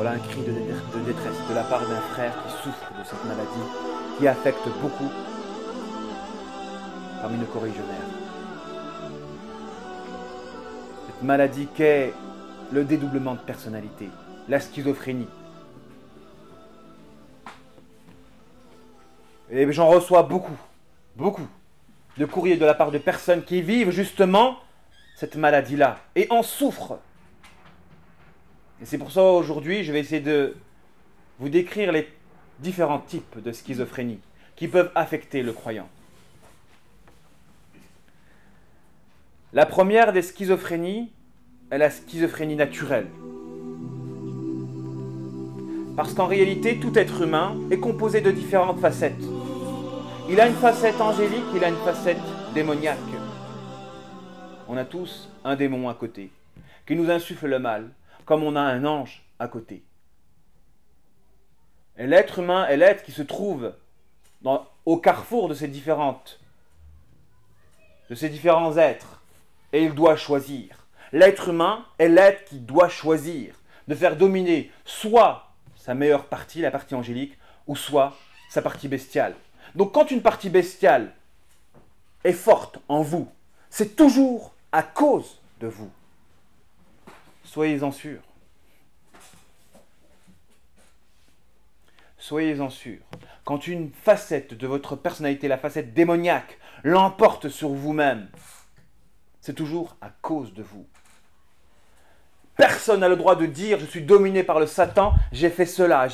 Voilà un cri de détresse de la part d'un frère qui souffre de cette maladie qui affecte beaucoup parmi nos corégionnaires. Cette maladie qu'est le dédoublement de personnalité, la schizophrénie. Et j'en reçois beaucoup de courriers de la part de personnes qui vivent justement cette maladie-là et en souffrent. Et c'est pour ça aujourd'hui, je vais essayer de vous décrire les différents types de schizophrénie qui peuvent affecter le croyant. La première des schizophrénies est la schizophrénie naturelle. Parce qu'en réalité, tout être humain est composé de différentes facettes. Il a une facette angélique, il a une facette démoniaque. On a tous un démon à côté, qui nous insuffle le mal, comme on a un ange à côté. Et l'être humain est l'être qui se trouve au carrefour de ces différents êtres. Et il doit choisir. L'être humain est l'être qui doit choisir de faire dominer soit sa meilleure partie, la partie angélique, ou soit sa partie bestiale. Donc quand une partie bestiale est forte en vous, c'est toujours à cause de vous. Soyez-en sûrs. Soyez-en sûrs. Quand une facette de votre personnalité, la facette démoniaque, l'emporte sur vous-même, c'est toujours à cause de vous. Personne n'a le droit de dire « je suis dominé par le Satan, j'ai fait cela,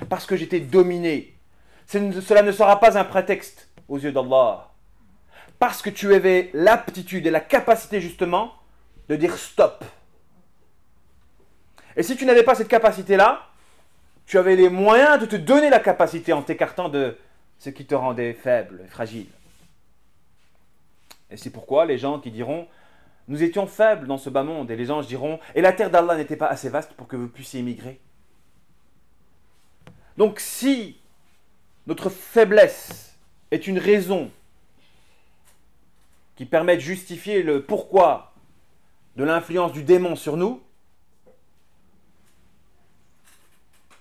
parce que j'étais dominé ». Cela ne sera pas un prétexte aux yeux d'Allah. Parce que tu avais l'aptitude et la capacité justement de dire « stop ». Et si tu n'avais pas cette capacité-là, tu avais les moyens de te donner la capacité en t'écartant de ce qui te rendait faible et fragile. Et c'est pourquoi les gens qui diront « nous étions faibles dans ce bas monde » et les anges diront « et la terre d'Allah n'était pas assez vaste pour que vous puissiez émigrer ». Donc si notre faiblesse est une raison qui permet de justifier le pourquoi de l'influence du démon sur nous,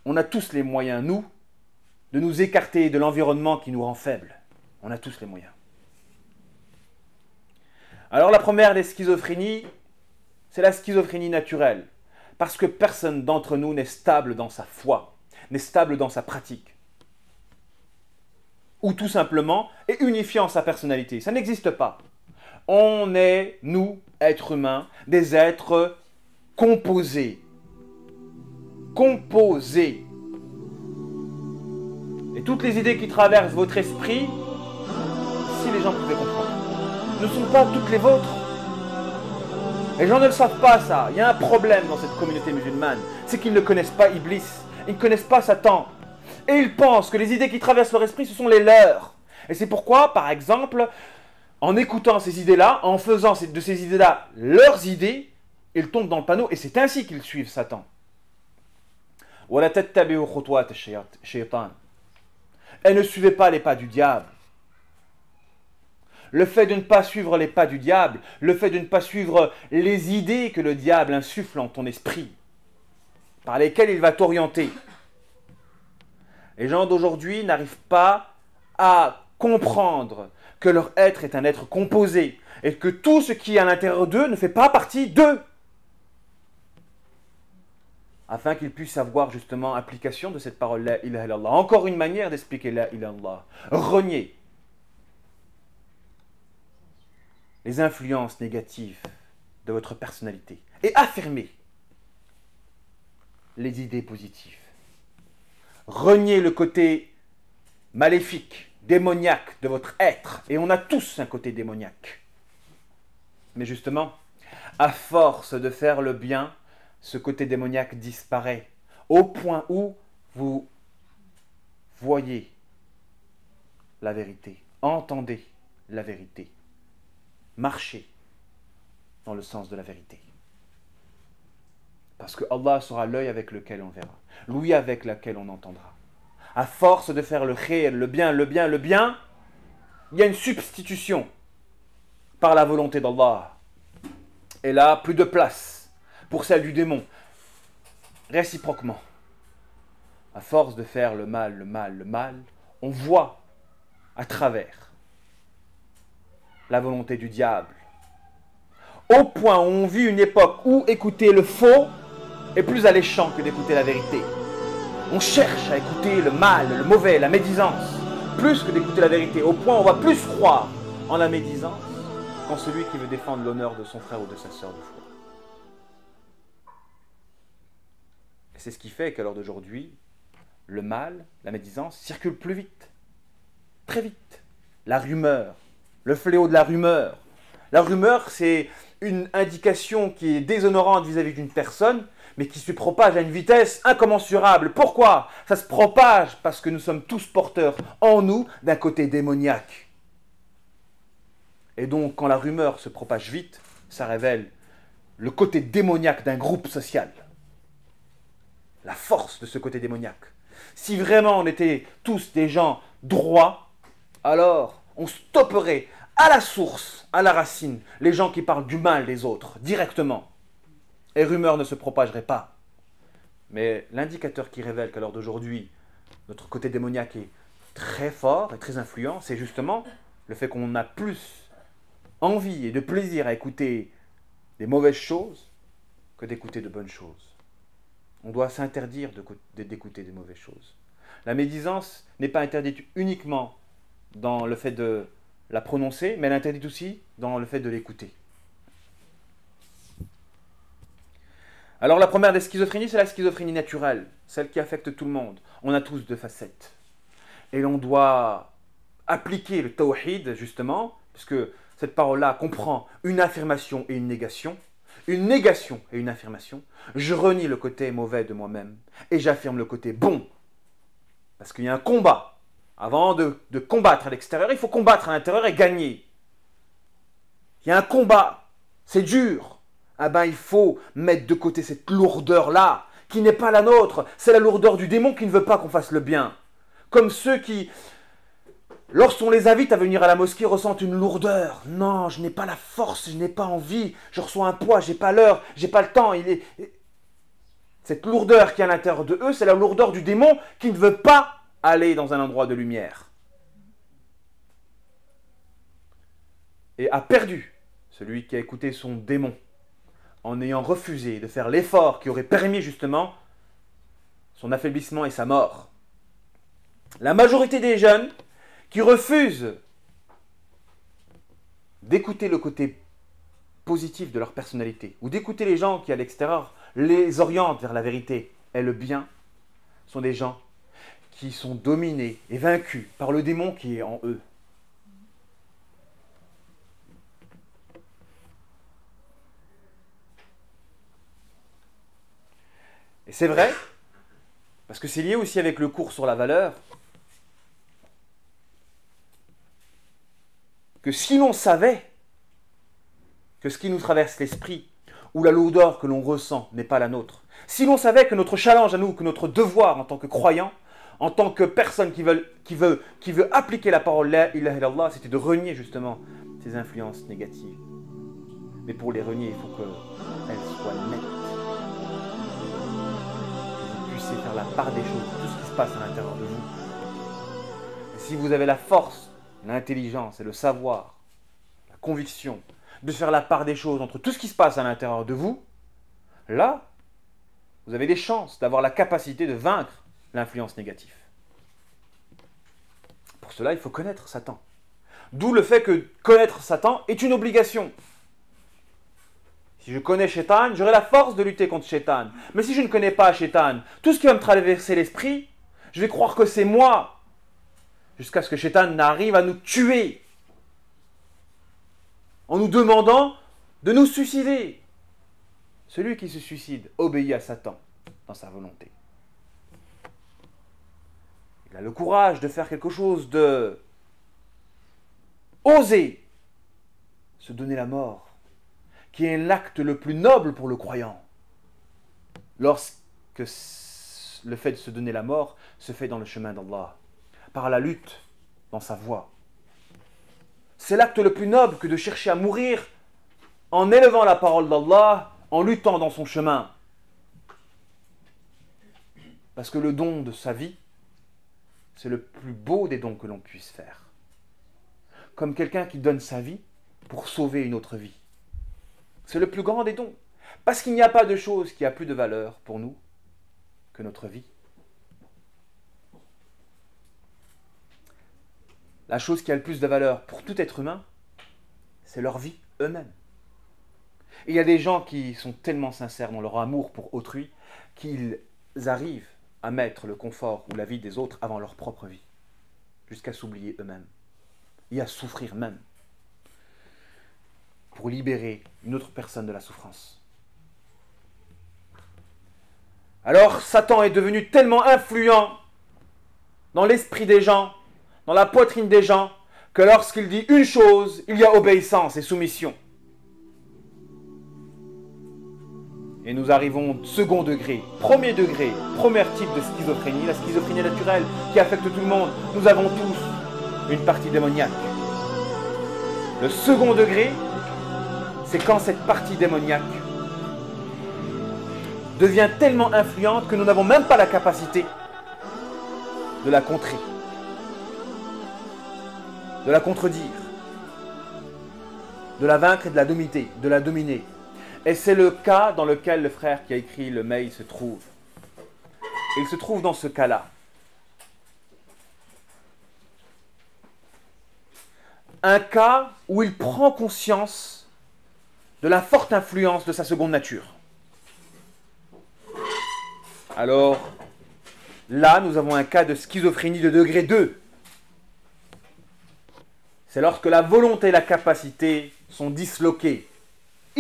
on a tous les moyens, nous, de nous écarter de l'environnement qui nous rend faibles. On a tous les moyens. Alors la première des schizophrénies, c'est la schizophrénie naturelle. Parce que personne d'entre nous n'est stable dans sa foi, n'est stable dans sa pratique. Ou tout simplement est unifié en sa personnalité. Ça n'existe pas. On est, nous, êtres humains, des êtres composés. Composés. Et toutes les idées qui traversent votre esprit, si les gens pouvaient comprendre, ne sont pas toutes les vôtres. Les gens ne le savent pas, ça. Il y a un problème dans cette communauté musulmane. C'est qu'ils ne connaissent pas Iblis. Ils ne connaissent pas Satan. Et ils pensent que les idées qui traversent leur esprit, ce sont les leurs. Et c'est pourquoi, par exemple, en écoutant ces idées-là, en faisant de ces idées-là leurs idées, ils tombent dans le panneau et c'est ainsi qu'ils suivent Satan. Et ne suivez pas les pas du diable. Le fait de ne pas suivre les pas du diable, le fait de ne pas suivre les idées que le diable insuffle en ton esprit, par lesquelles il va t'orienter. Les gens d'aujourd'hui n'arrivent pas à comprendre que leur être est un être composé et que tout ce qui est à l'intérieur d'eux ne fait pas partie d'eux. Afin qu'ils puissent avoir justement application de cette parole La ilaha illallah. Encore une manière d'expliquer La ilaha illallah. Renier les influences négatives de votre personnalité et affirmer les idées positives. Renier le côté maléfique, démoniaque de votre être. Et on a tous un côté démoniaque. Mais justement, à force de faire le bien, ce côté démoniaque disparaît. Au point où vous voyez la vérité, entendez la vérité, marchez dans le sens de la vérité. Parce que Allah sera l'œil avec lequel on verra, l'ouïe avec laquelle on entendra. À force de faire le khayr, le bien, il y a une substitution par la volonté d'Allah. Et là, plus de place pour celle du démon. réciproquement, à force de faire le mal, le mal, le mal, on voit à travers la volonté du diable. Au point où on vit une époque où écouter le faux est plus alléchant que d'écouter la vérité. On cherche à écouter le mal, le mauvais, la médisance, plus que d'écouter la vérité. Au point où on va plus croire en la médisance qu'en celui qui veut défendre l'honneur de son frère ou de sa sœur de foi. Et c'est ce qui fait qu'à l'heure d'aujourd'hui, le mal, la médisance, circule plus vite, très vite. La rumeur, le fléau de la rumeur. La rumeur, c'est une indication qui est déshonorante vis-à-vis d'une personne, mais qui se propage à une vitesse incommensurable. Pourquoi? Ça se propage parce que nous sommes tous porteurs en nous d'un côté démoniaque. Et donc, quand la rumeur se propage vite, ça révèle le côté démoniaque d'un groupe social. La force de ce côté démoniaque. Si vraiment on était tous des gens droits, alors on stopperait à la source, à la racine, les gens qui parlent du mal des autres, directement. Et rumeurs ne se propageraient pas. Mais l'indicateur qui révèle qu'à l'heure d'aujourd'hui, notre côté démoniaque est très fort et très influent, c'est justement le fait qu'on a plus envie et de plaisir à écouter des mauvaises choses que d'écouter de bonnes choses. On doit s'interdire d'écouter des mauvaises choses. La médisance n'est pas interdite uniquement dans le fait de la prononcer, mais elle est interdite aussi dans le fait de l'écouter. Alors la première des schizophrénies, c'est la schizophrénie naturelle, celle qui affecte tout le monde. On a tous deux facettes. Et l'on doit appliquer le tawhid, justement, puisque cette parole-là comprend une affirmation et une négation. Une négation et une affirmation. Je renie le côté mauvais de moi-même et j'affirme le côté bon. Parce qu'il y a un combat. Avant de combattre à l'extérieur, il faut combattre à l'intérieur et gagner. Il y a un combat. C'est dur. Ah ben, il faut mettre de côté cette lourdeur-là, qui n'est pas la nôtre. C'est la lourdeur du démon qui ne veut pas qu'on fasse le bien. Comme ceux qui, lorsqu'on les invite à venir à la mosquée, ressentent une lourdeur. Non, je n'ai pas la force, je n'ai pas envie, je reçois un poids, j'ai pas l'heure, j'ai pas le temps. Cette lourdeur qui est à l'intérieur de eux, c'est la lourdeur du démon qui ne veut pas aller dans un endroit de lumière. Et a perdu celui qui a écouté son démon en ayant refusé de faire l'effort qui aurait permis justement son affaiblissement et sa mort. La majorité des jeunes qui refusent d'écouter le côté positif de leur personnalité ou d'écouter les gens qui à l'extérieur les orientent vers la vérité et le bien sont des gens qui sont dominés et vaincus par le démon qui est en eux. Et c'est vrai, parce que c'est lié aussi avec le cours sur la valeur, que si l'on savait que ce qui nous traverse l'esprit, ou la lourdeur que l'on ressent n'est pas la nôtre, si l'on savait que notre challenge à nous, que notre devoir en tant que croyant, en tant que personne qui veut appliquer la parole la ilaha illallah, c'était de renier justement ces influences négatives. Mais pour les renier, il faut qu'elles soient nettes. Que vous puissiez faire la part des choses, tout ce qui se passe à l'intérieur de vous. Et si vous avez la force, l'intelligence et le savoir, la conviction de faire la part des choses entre tout ce qui se passe à l'intérieur de vous, là, vous avez des chances d'avoir la capacité de vaincre l'influence négative. Pour cela, il faut connaître Satan. D'où le fait que connaître Satan est une obligation. Si je connais Shaitan, j'aurai la force de lutter contre Shaitan. Mais si je ne connais pas Shaitan, tout ce qui va me traverser l'esprit, je vais croire que c'est moi. Jusqu'à ce que Shaitan n'arrive à nous tuer. En nous demandant de nous suicider. Celui qui se suicide obéit à Satan dans sa volonté. Il a le courage de faire quelque chose de oser se donner la mort, qui est l'acte le plus noble pour le croyant. Lorsque le fait de se donner la mort se fait dans le chemin d'Allah, par la lutte dans sa voie. C'est l'acte le plus noble que de chercher à mourir en élevant la parole d'Allah, en luttant dans son chemin. Parce que le don de sa vie, c'est le plus beau des dons que l'on puisse faire. Comme quelqu'un qui donne sa vie pour sauver une autre vie. C'est le plus grand des dons. Parce qu'il n'y a pas de chose qui a plus de valeur pour nous que notre vie. La chose qui a le plus de valeur pour tout être humain, c'est leur vie eux-mêmes. Il y a des gens qui sont tellement sincères dans leur amour pour autrui qu'ils arrivent à mettre le confort ou la vie des autres avant leur propre vie, jusqu'à s'oublier eux-mêmes et à souffrir même pour libérer une autre personne de la souffrance. Alors Satan est devenu tellement influent dans l'esprit des gens, dans la poitrine des gens, que lorsqu'il dit une chose, il y a obéissance et soumission. Et nous arrivons au second degré, premier type de schizophrénie, la schizophrénie naturelle qui affecte tout le monde. Nous avons tous une partie démoniaque. Le second degré, c'est quand cette partie démoniaque devient tellement influente que nous n'avons même pas la capacité de la contrer, de la contredire, de la vaincre et de la dominer. Et c'est le cas dans lequel le frère qui a écrit le mail se trouve. Il se trouve dans ce cas-là. Un cas où il prend conscience de la forte influence de sa seconde nature. Alors, là, nous avons un cas de schizophrénie de degré 2. C'est lorsque la volonté et la capacité sont disloquées.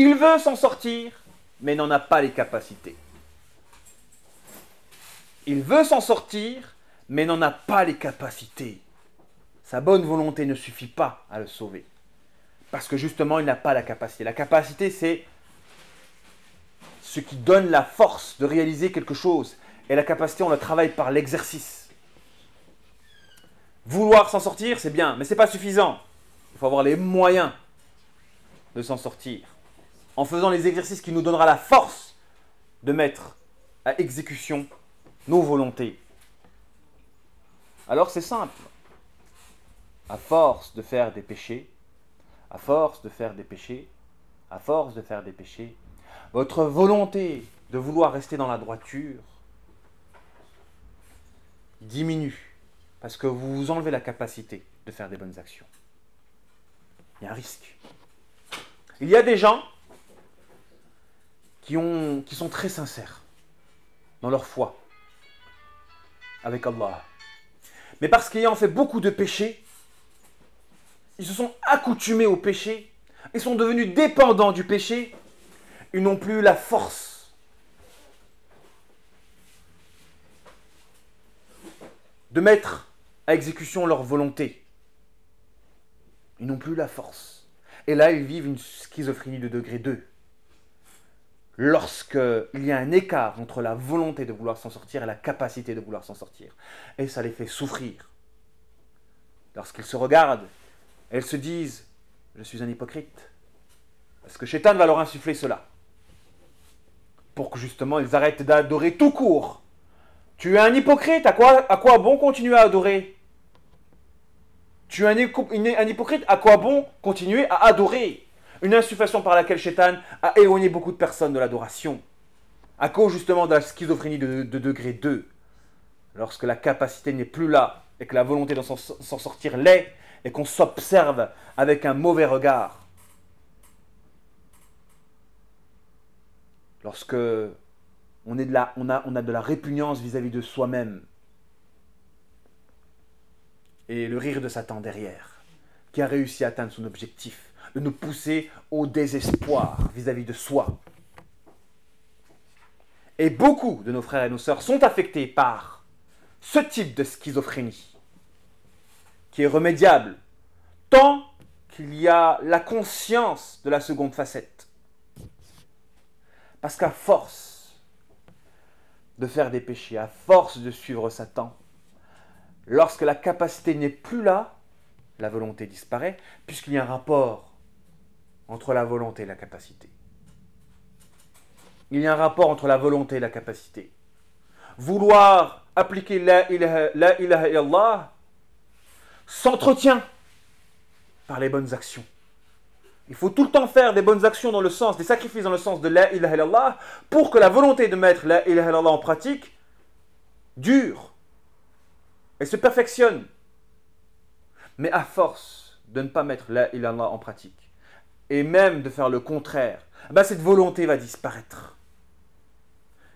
Il veut s'en sortir, mais n'en a pas les capacités. Il veut s'en sortir, mais n'en a pas les capacités. Sa bonne volonté ne suffit pas à le sauver. Parce que justement, il n'a pas la capacité. La capacité, c'est ce qui donne la force de réaliser quelque chose. Et la capacité, on la travaille par l'exercice. Vouloir s'en sortir, c'est bien, mais ce n'est pas suffisant. Il faut avoir les moyens de s'en sortir. En faisant les exercices qui nous donnera la force de mettre à exécution nos volontés. Alors c'est simple. À force de faire des péchés, à force de faire des péchés, à force de faire des péchés, votre volonté de vouloir rester dans la droiture diminue parce que vous vous enlevez la capacité de faire des bonnes actions. Il y a un risque. Il y a des gens qui sont très sincères dans leur foi avec Allah. Mais parce qu'ayant fait beaucoup de péchés, ils se sont accoutumés au péché, ils sont devenus dépendants du péché, ils n'ont plus la force de mettre à exécution leur volonté. Ils n'ont plus la force. Et là, ils vivent une schizophrénie de degré 2. Lorsqu'il y a un écart entre la volonté de vouloir s'en sortir et la capacité de vouloir s'en sortir. Et ça les fait souffrir. Lorsqu'ils se regardent, elles se disent « Je suis un hypocrite ». Parce que Shaitan va leur insuffler cela. Pour que justement ils arrêtent d'adorer tout court. Tu es un hypocrite, à quoi bon continuer à adorer? Tu es un hypocrite, à quoi bon continuer à adorer? Une insufflation par laquelle Shaitan a éloigné beaucoup de personnes de l'adoration. À cause justement de la schizophrénie de degré 2. Lorsque la capacité n'est plus là et que la volonté de s'en sortir l'est et qu'on s'observe avec un mauvais regard. Lorsque on a de la répugnance vis-à-vis de soi-même. Et le rire de Satan derrière, qui a réussi à atteindre son objectif, de nous pousser au désespoir vis-à-vis de soi. Et beaucoup de nos frères et nos sœurs sont affectés par ce type de schizophrénie, qui est remédiable, tant qu'il y a la conscience de la seconde facette. Parce qu'à force de faire des péchés, à force de suivre Satan, lorsque la capacité n'est plus là, la volonté disparaît, puisqu'il y a un rapport entre la volonté et la capacité. Il y a un rapport entre la volonté et la capacité. vouloir appliquer la ilaha illallah s'entretient par les bonnes actions. Il faut tout le temps faire des bonnes actions dans le sens, des sacrifices dans le sens de la ilaha illallah pour que la volonté de mettre la ilaha illallah en pratique dure et se perfectionne. Mais à force de ne pas mettre la ilaha illallah en pratique et même de faire le contraire, ben cette volonté va disparaître.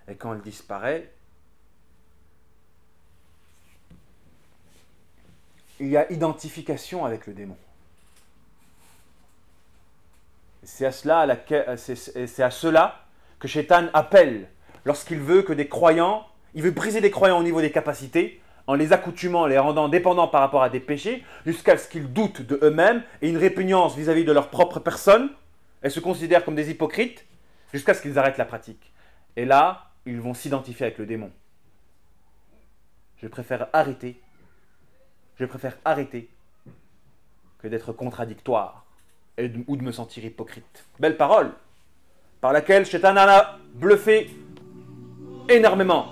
Et quand elle disparaît, il y a identification avec le démon. C'est à cela que Shaitan appelle lorsqu'il veut que des croyants, il veut briser des croyants au niveau des capacités, en les accoutumant, les rendant dépendants par rapport à des péchés, jusqu'à ce qu'ils doutent de eux-mêmes et une répugnance vis-à-vis de leur propre personne, et se considèrent comme des hypocrites, jusqu'à ce qu'ils arrêtent la pratique. Et là, ils vont s'identifier avec le démon. Je préfère arrêter que d'être contradictoire ou de me sentir hypocrite. Belle parole, par laquelle Shaitan a bluffé énormément.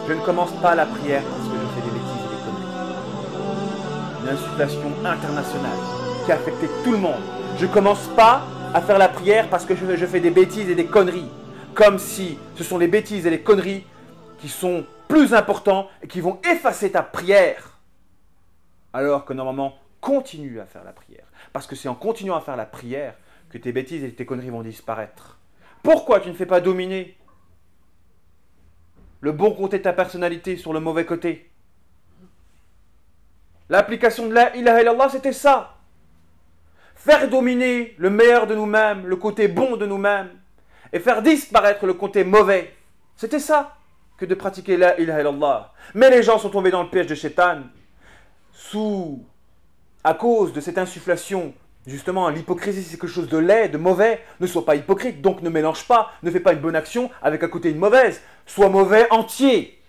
Je ne commence pas la prière parce que je fais des bêtises et des conneries. Une insufflation internationale qui a affecté tout le monde. Je ne commence pas à faire la prière parce que je fais des bêtises et des conneries. Comme si ce sont les bêtises et les conneries qui sont plus importants et qui vont effacer ta prière. Alors que normalement, continue à faire la prière. Parce que c'est en continuant à faire la prière que tes bêtises et tes conneries vont disparaître. Pourquoi tu ne fais pas dominer le bon côté de ta personnalité sur le mauvais côté? L'application de la ilaha illallah, c'était ça. Faire dominer le meilleur de nous-mêmes, le côté bon de nous-mêmes, et faire disparaître le côté mauvais. C'était ça que de pratiquer la ilaha illallah. Mais les gens sont tombés dans le piège de Shaitan à cause de cette insufflation. Justement, l'hypocrisie, c'est quelque chose de laid, de mauvais. Ne sois pas hypocrite, donc ne mélange pas, ne fais pas une bonne action avec à côté une mauvaise. Sois mauvais entier.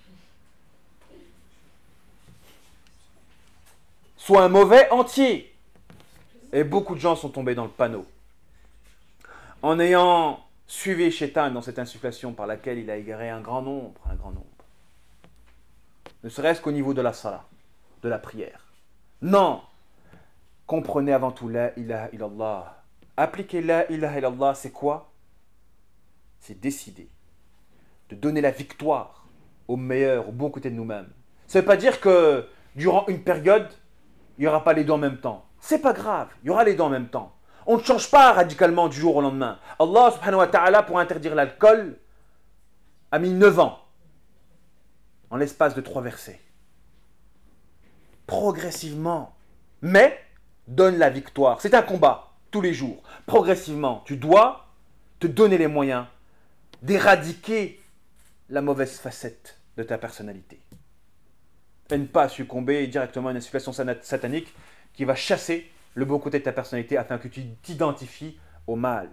Sois un mauvais entier. Et beaucoup de gens sont tombés dans le panneau. En ayant suivi Shaitan dans cette insufflation par laquelle il a égaré un grand nombre. Ne serait-ce qu'au niveau de la salat, de la prière. Non! Comprenez avant tout la ilaha illallah. Appliquer la ilaha illallah, c'est quoi? C'est décider de donner la victoire au meilleur, au bon côté de nous-mêmes. Ça ne veut pas dire que durant une période, il n'y aura pas les deux en même temps. C'est pas grave, il y aura les deux en même temps. On ne change pas radicalement du jour au lendemain. Allah subhanahu wa ta'ala, pour interdire l'alcool, a mis 9 ans en l'espace de 3 versets. Progressivement, mais donne la victoire. C'est un combat, tous les jours. Progressivement, tu dois te donner les moyens d'éradiquer la mauvaise facette de ta personnalité. Et ne pas succomber directement à une insufflation satanique qui va chasser le beau côté de ta personnalité afin que tu t'identifies au mal.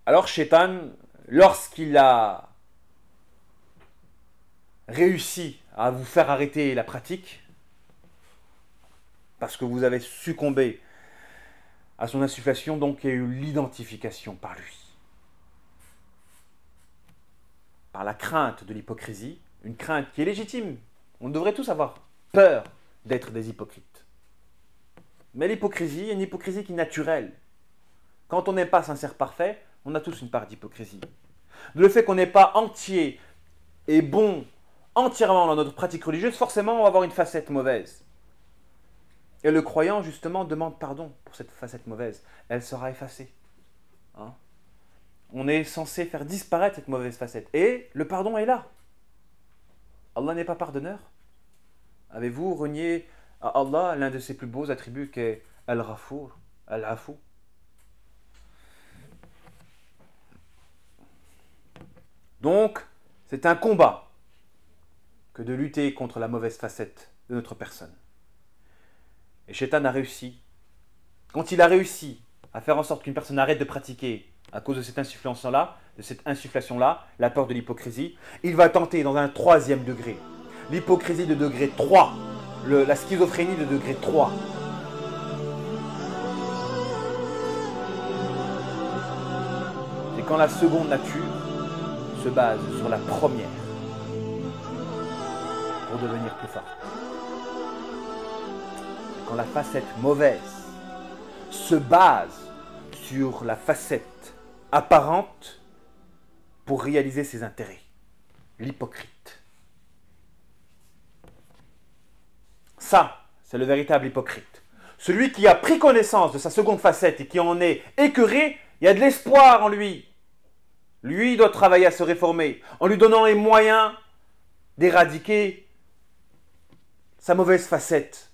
Alors Shaitan, lorsqu'il a réussi à vous faire arrêter la pratique, parce que vous avez succombé à son insufflation, donc il y a eu l'identification par lui. Par la crainte de l'hypocrisie, une crainte qui est légitime. On devrait tous avoir peur d'être des hypocrites. Mais l'hypocrisie est une hypocrisie qui est naturelle. Quand on n'est pas sincère parfait, on a tous une part d'hypocrisie. Le fait qu'on n'est pas entier et bon entièrement dans notre pratique religieuse, forcément on va avoir une facette mauvaise. Et le croyant justement demande pardon pour cette facette mauvaise. Elle sera effacée. Hein? On est censé faire disparaître cette mauvaise facette. Et le pardon est là. Allah n'est pas pardonneur. Avez-vous renié à Allah l'un de ses plus beaux attributs qu'est Al-Ghafour, Al-Afou? Donc, c'est un combat que de lutter contre la mauvaise facette de notre personne. Et Shaitan a réussi. Quand il a réussi à faire en sorte qu'une personne arrête de pratiquer à cause de cette insufflation-là, la peur de l'hypocrisie, il va tenter dans un 3e degré. L'hypocrisie de degré 3, la schizophrénie de degré 3. quand la seconde nature se base sur la première pour devenir plus forte. Quand la facette mauvaise se base sur la facette apparente pour réaliser ses intérêts. L'hypocrite. Ça, c'est le véritable hypocrite. Celui qui a pris connaissance de sa seconde facette et qui en est écœuré, il y a de l'espoir en lui. Lui doit travailler à se réformer en lui donnant les moyens d'éradiquer sa mauvaise facette.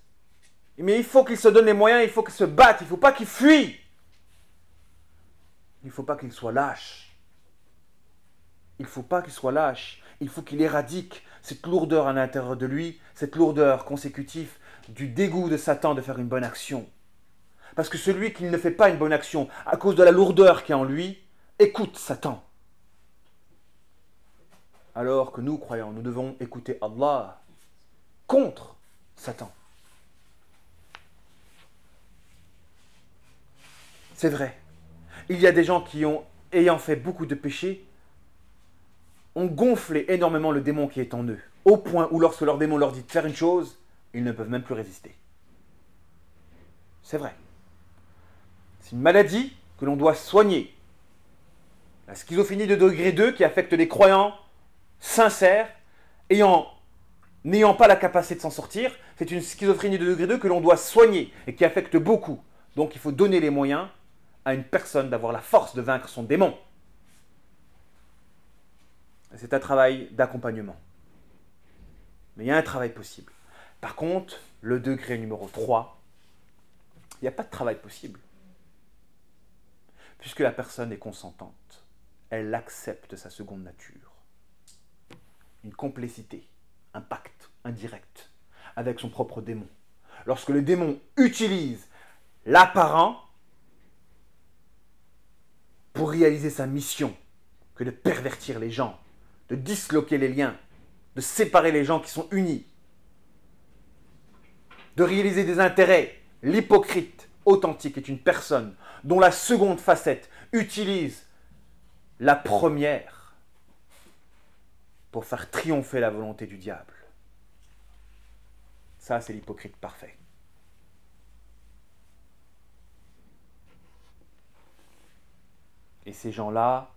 Mais il faut qu'il se donne les moyens, il faut qu'il se batte, il ne faut pas qu'il fuit. Il ne faut pas qu'il soit lâche. Il ne faut pas qu'il soit lâche. Il faut qu'il éradique cette lourdeur à l'intérieur de lui, cette lourdeur consécutive du dégoût de Satan de faire une bonne action. Parce que celui qui ne fait pas une bonne action à cause de la lourdeur qui est en lui, écoute Satan. Alors que nous, croyants, nous devons écouter Allah contre Satan. C'est vrai. Il y a des gens qui ont, ayant fait beaucoup de péchés, ont gonflé énormément le démon qui est en eux, au point où lorsque leur démon leur dit de faire une chose, ils ne peuvent même plus résister. C'est vrai. C'est une maladie que l'on doit soigner. La schizophrénie de degré 2 qui affecte les croyants sincères, n'ayant pas la capacité de s'en sortir, c'est une schizophrénie de degré 2 que l'on doit soigner et qui affecte beaucoup. Donc il faut donner les moyens à une personne d'avoir la force de vaincre son démon. C'est un travail d'accompagnement. Mais il y a un travail possible. Par contre, le degré numéro 3, il n'y a pas de travail possible. Puisque la personne est consentante, elle accepte sa seconde nature. Une complicité, un pacte indirect avec son propre démon. Lorsque le démon utilise l'apparent pour réaliser sa mission, que de pervertir les gens, de disloquer les liens, de séparer les gens qui sont unis, de réaliser des intérêts. L'hypocrite authentique est une personne dont la seconde facette utilise la première pour faire triompher la volonté du diable. Ça, c'est l'hypocrite parfait. Et ces gens-là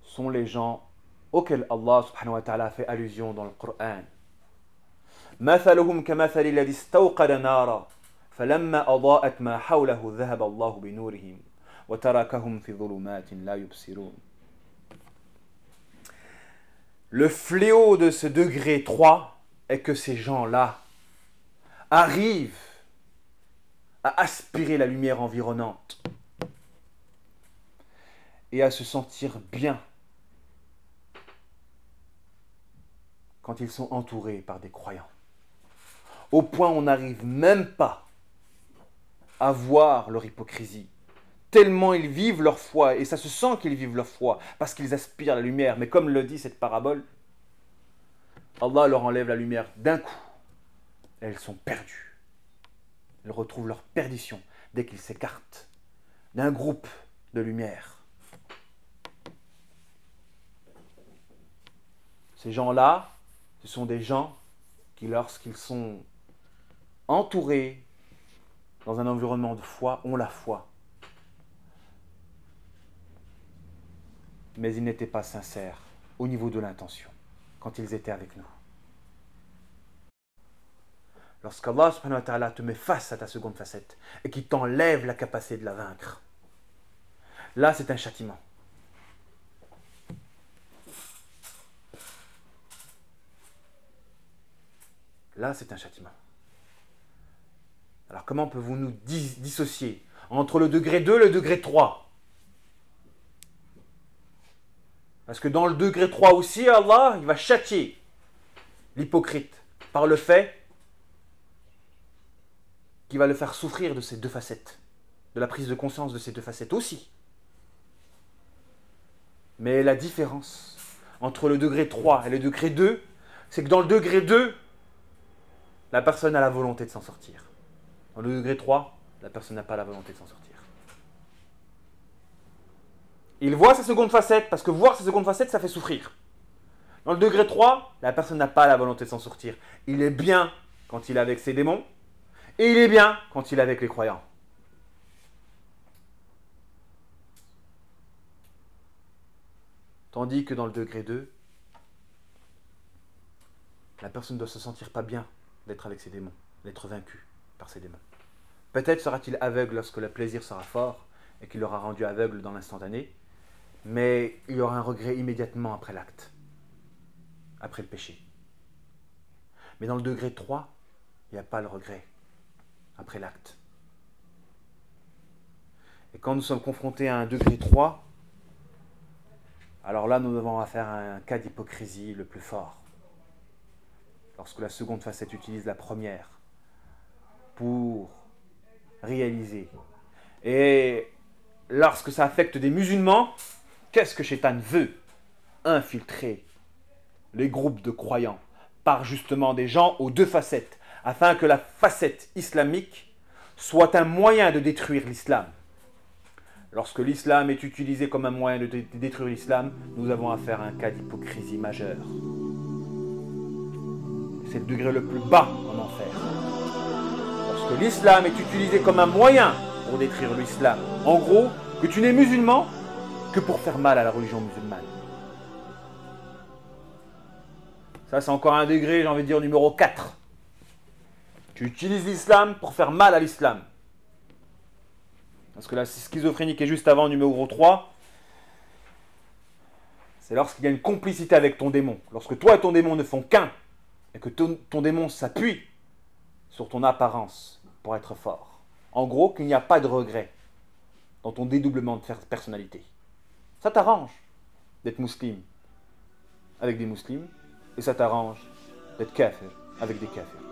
sont les gens auxquels Allah subhanahu wa ta'ala fait allusion dans le Coran. مثلهم كمثل الذي استوقد نارا فلما أضاءت ما حوله ذهب الله بنورهم وتركهم في ظلمات لا يبصرون. Le fléau de ce degré 3 est que ces gens-là arrivent à aspirer la lumière environnante et à se sentir bien quand ils sont entourés par des croyants. Au point où on n'arrive même pas à voir leur hypocrisie. Tellement ils vivent leur foi, et ça se sent qu'ils vivent leur foi, parce qu'ils aspirent à la lumière. Mais comme le dit cette parabole, Allah leur enlève la lumière d'un coup, et elles sont perdues. Elles retrouvent leur perdition dès qu'ils s'écartent d'un groupe de lumière. Ces gens-là, ce sont des gens qui, lorsqu'ils sont entourés dans un environnement de foi, ont la foi. Mais ils n'étaient pas sincères au niveau de l'intention quand ils étaient avec nous. Lorsqu'Allah subhanahu wa ta'ala te met face à ta seconde facette et qu'il t'enlève la capacité de la vaincre, là c'est un châtiment. Là c'est un châtiment. Alors comment pouvons-nous dissocier entre le degré 2 et le degré 3? Parce que dans le degré 3 aussi, Allah, il va châtier l'hypocrite par le fait qu'il va le faire souffrir de ces deux facettes, de la prise de conscience de ces deux facettes aussi. Mais la différence entre le degré 3 et le degré 2, c'est que dans le degré 2, la personne a la volonté de s'en sortir. Dans le degré 3, la personne n'a pas la volonté de s'en sortir. Il voit sa seconde facette, parce que voir sa seconde facette, ça fait souffrir. Dans le degré 3, la personne n'a pas la volonté de s'en sortir. Il est bien quand il est avec ses démons, et il est bien quand il est avec les croyants. Tandis que dans le degré 2, la personne ne doit se sentir pas bien d'être avec ses démons, d'être vaincu par ses démons. Peut-être sera-t-il aveugle lorsque le plaisir sera fort et qu'il l'aura rendu aveugle dans l'instantané, mais il y aura un regret immédiatement après l'acte, après le péché. Mais dans le degré 3, il n'y a pas le regret après l'acte. Et quand nous sommes confrontés à un degré 3, alors là, nous devons affaire à un cas d'hypocrisie le plus fort. Lorsque la seconde facette utilise la première pour réaliser. Et lorsque ça affecte des musulmans, qu'est-ce que Shaitan veut? Infiltrer les groupes de croyants par justement des gens aux deux facettes, afin que la facette islamique soit un moyen de détruire l'islam. Lorsque l'islam est utilisé comme un moyen de détruire l'islam, nous avons affaire à un cas d'hypocrisie majeure. C'est le degré le plus bas en enfer. Lorsque l'islam est utilisé comme un moyen pour détruire l'islam, en gros, que tu n'es musulman que pour faire mal à la religion musulmane. Ça, c'est encore un degré, j'ai envie de dire, numéro 4. Tu utilises l'islam pour faire mal à l'islam. Parce que la schizophrénie qui est juste avant, numéro 3, c'est lorsqu'il y a une complicité avec ton démon. Lorsque toi et ton démon ne font qu'un, et que ton démon s'appuie sur ton apparence pour être fort. En gros, qu'il n'y a pas de regret dans ton dédoublement de personnalité. Ça t'arrange d'être musulman avec des musulmans, et ça t'arrange d'être kafir avec des kafirs.